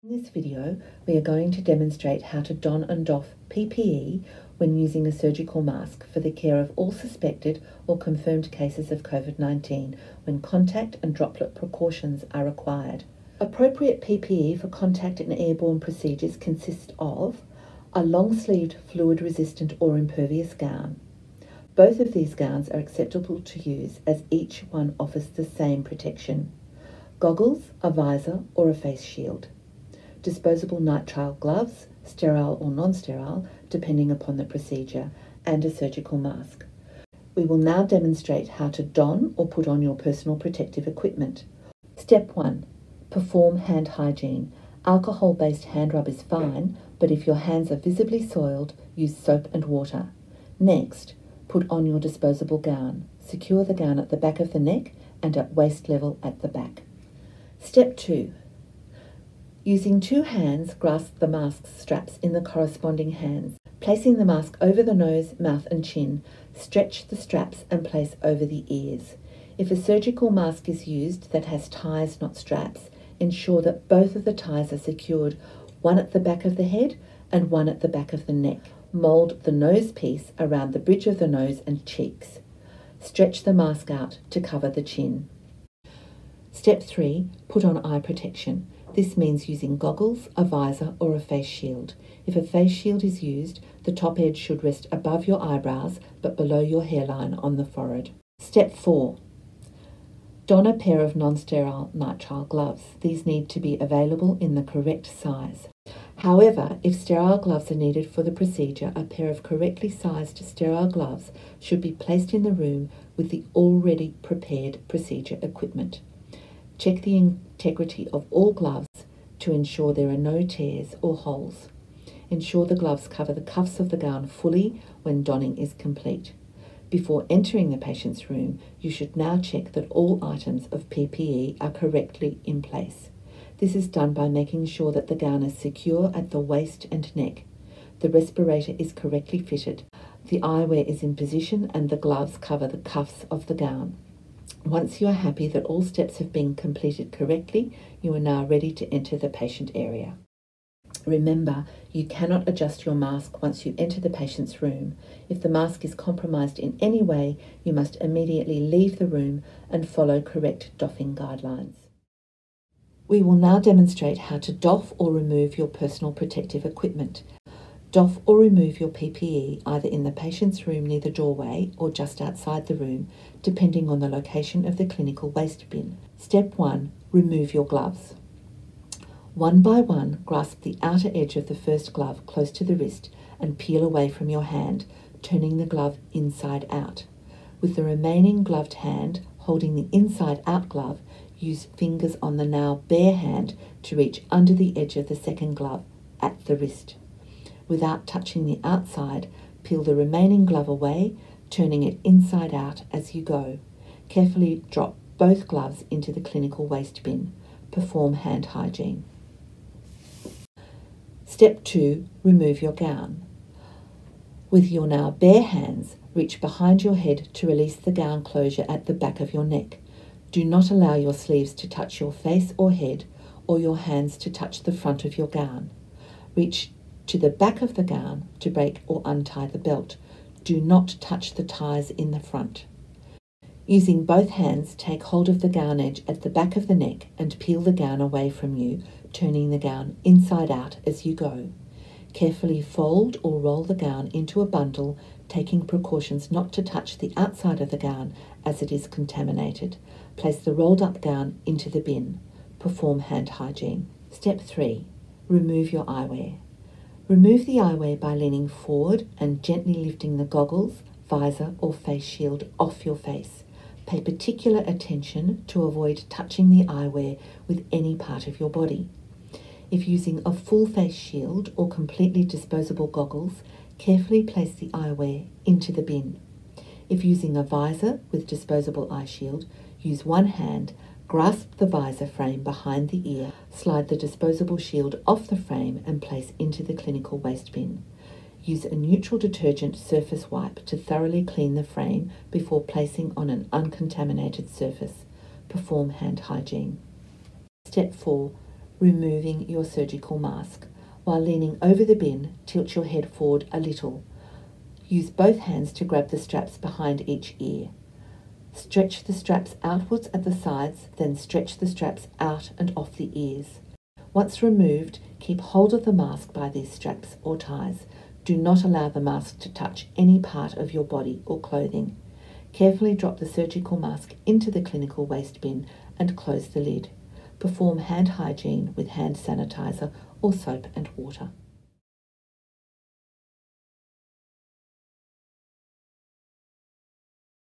In this video, we are going to demonstrate how to don and doff PPE when using a surgical mask for the care of all suspected or confirmed cases of COVID-19 when contact and droplet precautions are required. Appropriate PPE for contact and airborne procedures consists of a long-sleeved fluid-resistant or impervious gown. Both of these gowns are acceptable to use as each one offers the same protection. Goggles, a visor or a face shield. Disposable nitrile gloves, sterile or non-sterile, depending upon the procedure, and a surgical mask. We will now demonstrate how to don or put on your personal protective equipment. Step 1. Perform hand hygiene. Alcohol-based hand rub is fine, but if your hands are visibly soiled, use soap and water. Next, put on your disposable gown. Secure the gown at the back of the neck and at waist level at the back. Step 2. Using two hands, grasp the mask straps in the corresponding hands. Placing the mask over the nose, mouth and chin, stretch the straps and place over the ears. If a surgical mask is used that has ties, not straps, ensure that both of the ties are secured, one at the back of the head and one at the back of the neck. Mold the nose piece around the bridge of the nose and cheeks. Stretch the mask out to cover the chin. Step 3. Put on eye protection. This means using goggles, a visor or a face shield. If a face shield is used, the top edge should rest above your eyebrows but below your hairline on the forehead. Step 4. Don a pair of non-sterile nitrile gloves. These need to be available in the correct size. However, if sterile gloves are needed for the procedure, a pair of correctly sized sterile gloves should be placed in the room with the already prepared procedure equipment. Check the integrity of all gloves to ensure there are no tears or holes. Ensure the gloves cover the cuffs of the gown fully when donning is complete. Before entering the patient's room, you should now check that all items of PPE are correctly in place. This is done by making sure that the gown is secure at the waist and neck. The respirator is correctly fitted. The eyewear is in position and the gloves cover the cuffs of the gown. Once you are happy that all steps have been completed correctly, you are now ready to enter the patient area. Remember, you cannot adjust your mask once you enter the patient's room. If the mask is compromised in any way, you must immediately leave the room and follow correct doffing guidelines. We will now demonstrate how to doff or remove your personal protective equipment. Doff or remove your PPE either in the patient's room near the doorway or just outside the room, depending on the location of the clinical waste bin. Step 1. Remove your gloves. One by one, grasp the outer edge of the first glove close to the wrist and peel away from your hand, turning the glove inside out. With the remaining gloved hand holding the inside out glove, use fingers on the now bare hand to reach under the edge of the second glove at the wrist. Without touching the outside, peel the remaining glove away, turning it inside out as you go. Carefully drop both gloves into the clinical waste bin. Perform hand hygiene. Step 2. Remove your gown. With your now bare hands, reach behind your head to release the gown closure at the back of your neck. Do not allow your sleeves to touch your face or head, or your hands to touch the front of your gown. Reach to the back of the gown to break or untie the belt. Do not touch the ties in the front. Using both hands, take hold of the gown edge at the back of the neck and peel the gown away from you, turning the gown inside out as you go. Carefully fold or roll the gown into a bundle, taking precautions not to touch the outside of the gown as it is contaminated. Place the rolled up gown into the bin. Perform hand hygiene. Step 3. Remove your eyewear. Remove the eyewear by leaning forward and gently lifting the goggles, visor or face shield off your face. Pay particular attention to avoid touching the eyewear with any part of your body. If using a full face shield or completely disposable goggles, carefully place the eyewear into the bin. If using a visor with disposable eye shield, use one hand, grasp the visor frame behind the ear, slide the disposable shield off the frame and place into the clinical waste bin. Use a neutral detergent surface wipe to thoroughly clean the frame before placing on an uncontaminated surface. Perform hand hygiene. Step 4. removing your surgical mask. While leaning over the bin, tilt your head forward a little. Use both hands to grab the straps behind each ear. Stretch the straps outwards at the sides, then stretch the straps out and off the ears. Once removed, keep hold of the mask by these straps or ties. Do not allow the mask to touch any part of your body or clothing. Carefully drop the surgical mask into the clinical waste bin and close the lid. Perform hand hygiene with hand sanitizer or soap and water.